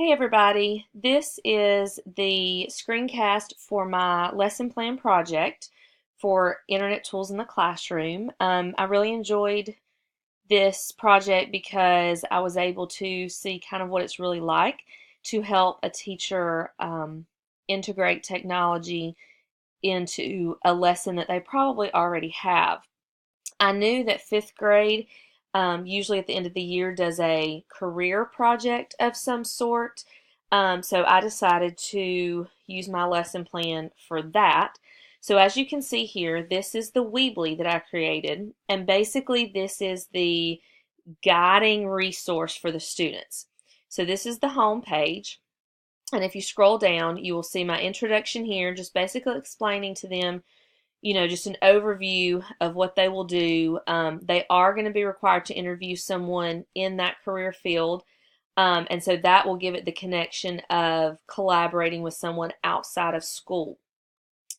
Hey everybody, this is the screencast for my lesson plan project for Internet Tools in the Classroom. I really enjoyed this project because I was able to see kind of what it's really like to help a teacher integrate technology into a lesson that they probably already have. I knew that fifth grade, usually at the end of the year, does a career project of some sort. So I decided to use my lesson plan for that. So as you can see here, this is the Weebly that I created, and basically this is the guiding resource for the students. So this is the home page, and if you scroll down, you will see my introduction here, just basically explaining to them just an overview of what they will do. They are going to be required to interview someone in that career field. And so that will give it the connection of collaborating with someone outside of school.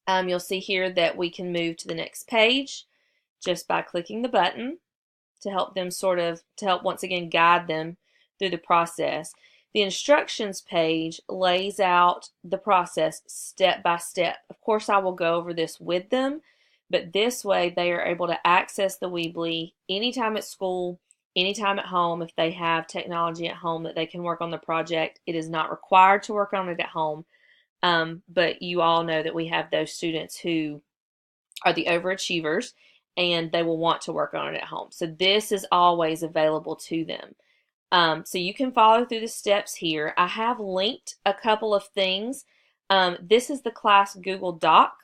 You'll see here that we can move to the next page just by clicking the button to help them to help once again guide them through the process. The instructions page lays out the process step by step. Of course, I will go over this with them, but this way they are able to access the Weebly anytime at school, anytime at home. If they have technology at home that they can work on the project, it is not required to work on it at home. But you all know that we have those students who are the overachievers and they will want to work on it at home. So this is always available to them. So you can follow through the steps here. I have linked a couple of things. This is the class Google Doc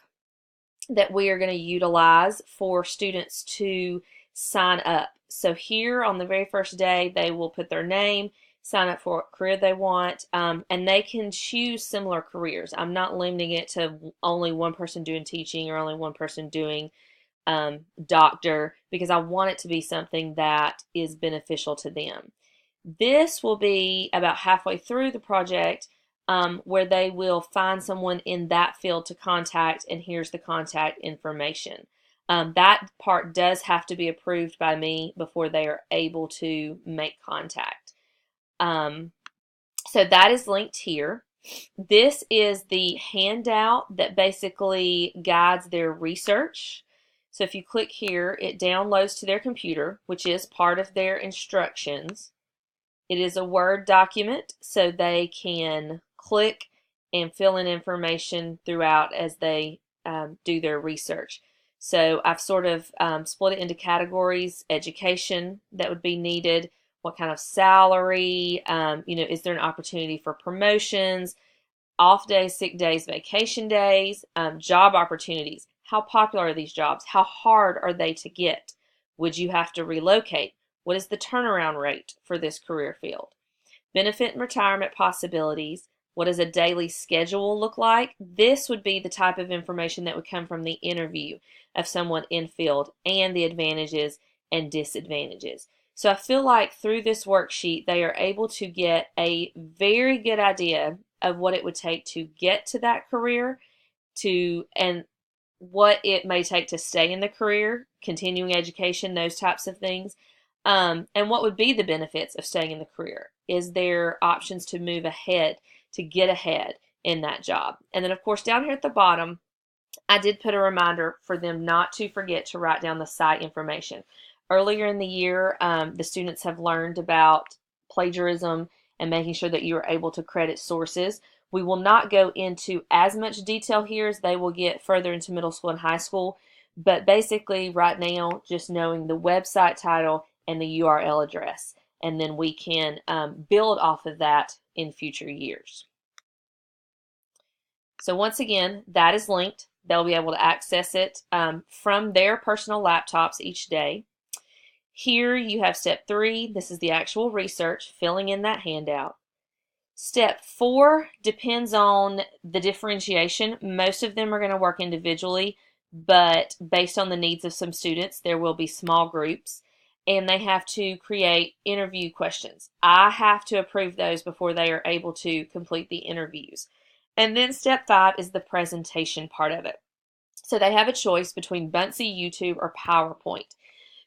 that we are going to utilize for students to sign up. So here on the very first day, they will put their name, sign up for what career they want, and they can choose similar careers. I'm not limiting it to only one person doing teaching or only one person doing doctor, because I want it to be something that is beneficial to them. This will be about halfway through the project, where they will find someone in that field to contact, and here's the contact information. That part does have to be approved by me before they are able to make contact. So that is linked here. This is the handout that basically guides their research. So if you click here, it downloads to their computer, which is part of their instructions. It is a Word document, so they can click and fill in information throughout as they do their research. So I've sort of split it into categories: education that would be needed, what kind of salary, is there an opportunity for promotions, off days, sick days, vacation days, job opportunities. How popular are these jobs? How hard are they to get? Would you have to relocate? What is the turnaround rate for this career field? Benefit and retirement possibilities. What does a daily schedule look like? This would be the type of information that would come from the interview of someone in field, and the advantages and disadvantages. So I feel like through this worksheet, they are able to get a very good idea of what it would take to get to that career, and what it may take to stay in the career, continuing education, those types of things. And what would be the benefits of staying in the career? Is there options to move ahead, to get ahead in that job? And then, of course, down here at the bottom, I did put a reminder for them not to forget to write down the site information. Earlier in the year, the students have learned about plagiarism and making sure that you are able to credit sources. We will not go into as much detail here as they will get further into middle school and high school, but basically right now, just knowing the website title and the URL address, and then we can build off of that in future years. So once again, that is linked. They'll be able to access it from their personal laptops each day. Here you have step 3. This is the actual research, filling in that handout. Step 4 depends on the differentiation. Most of them are going to work individually, but based on the needs of some students, there will be small groups, and they have to create interview questions. I have to approve those before they are able to complete the interviews. And then step 5 is the presentation part of it. So they have a choice between Buncee, YouTube, or PowerPoint.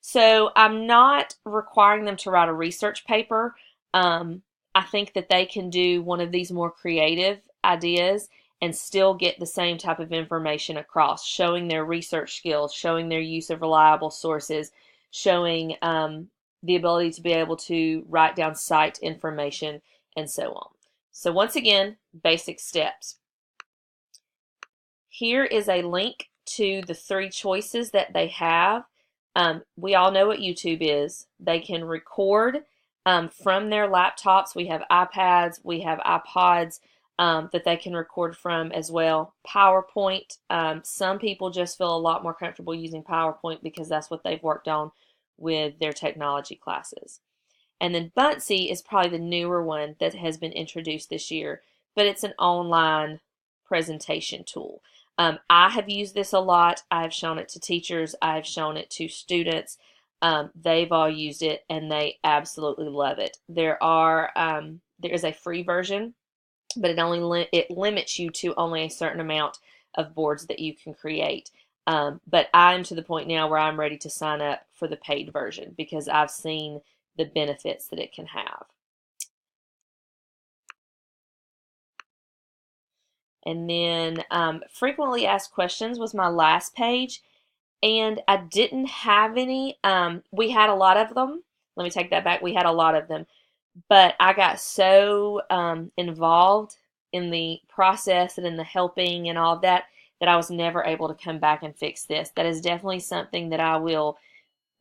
So I'm not requiring them to write a research paper. I think that they can do one of these more creative ideas and still get the same type of information across, showing their research skills, showing their use of reliable sources, showing the ability to be able to write down site information, and so on. So once again, basic steps. Here is a link to the 3 choices that they have. We all know what YouTube is. They can record from their laptops. We have iPads, we have iPods that they can record from as well. PowerPoint, some people just feel a lot more comfortable using PowerPoint because that's what they've worked on with their technology classes. And then Buncee is probably the newer one that has been introduced this year, but it's an online presentation tool. I have used this a lot. I've shown it to teachers. I've shown it to students. They've all used it and they absolutely love it. There is a free version, but it limits you to only a certain amount of boards that you can create. But I'm to the point now where I'm ready to sign up for the paid version because I've seen the benefits that it can have. And then frequently asked questions was my last page, and I didn't have any. We had a lot of them. Let me take that back. We had a lot of them, but I got so involved in the process and in the helping and all of that that I was never able to come back and fix this. That is definitely something that I will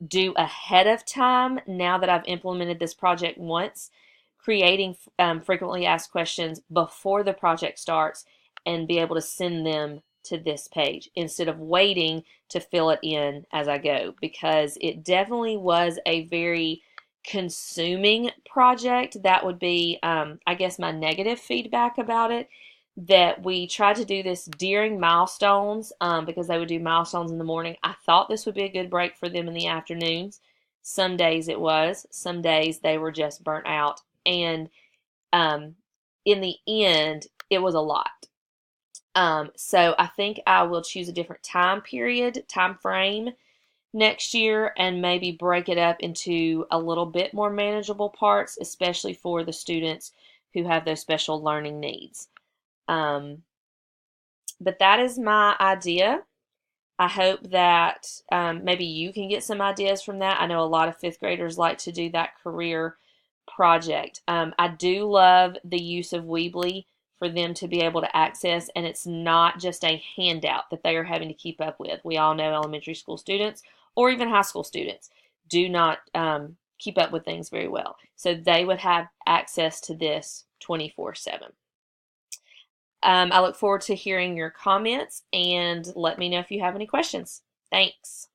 do ahead of time now that I've implemented this project once, creating frequently asked questions before the project starts and be able to send them to this page instead of waiting to fill it in as I go, because it definitely was a very consuming project. That would be, I guess, my negative feedback about it, that we tried to do this during milestones because they would do milestones in the morning. I thought this would be a good break for them in the afternoons. Some days it was. Some days they were just burnt out. And in the end, it was a lot. So I think I will choose a different time frame next year and maybe break it up into a little bit more manageable parts, especially for the students who have those special learning needs. But that is my idea. I hope that maybe you can get some ideas from that. I know a lot of 5th graders like to do that career project. I do love the use of Weebly for them to be able to access, and it's not just a handout that they are having to keep up with. We all know elementary school students or even high school students do not keep up with things very well. So they would have access to this 24/7. I look forward to hearing your comments and let me know if you have any questions. Thanks.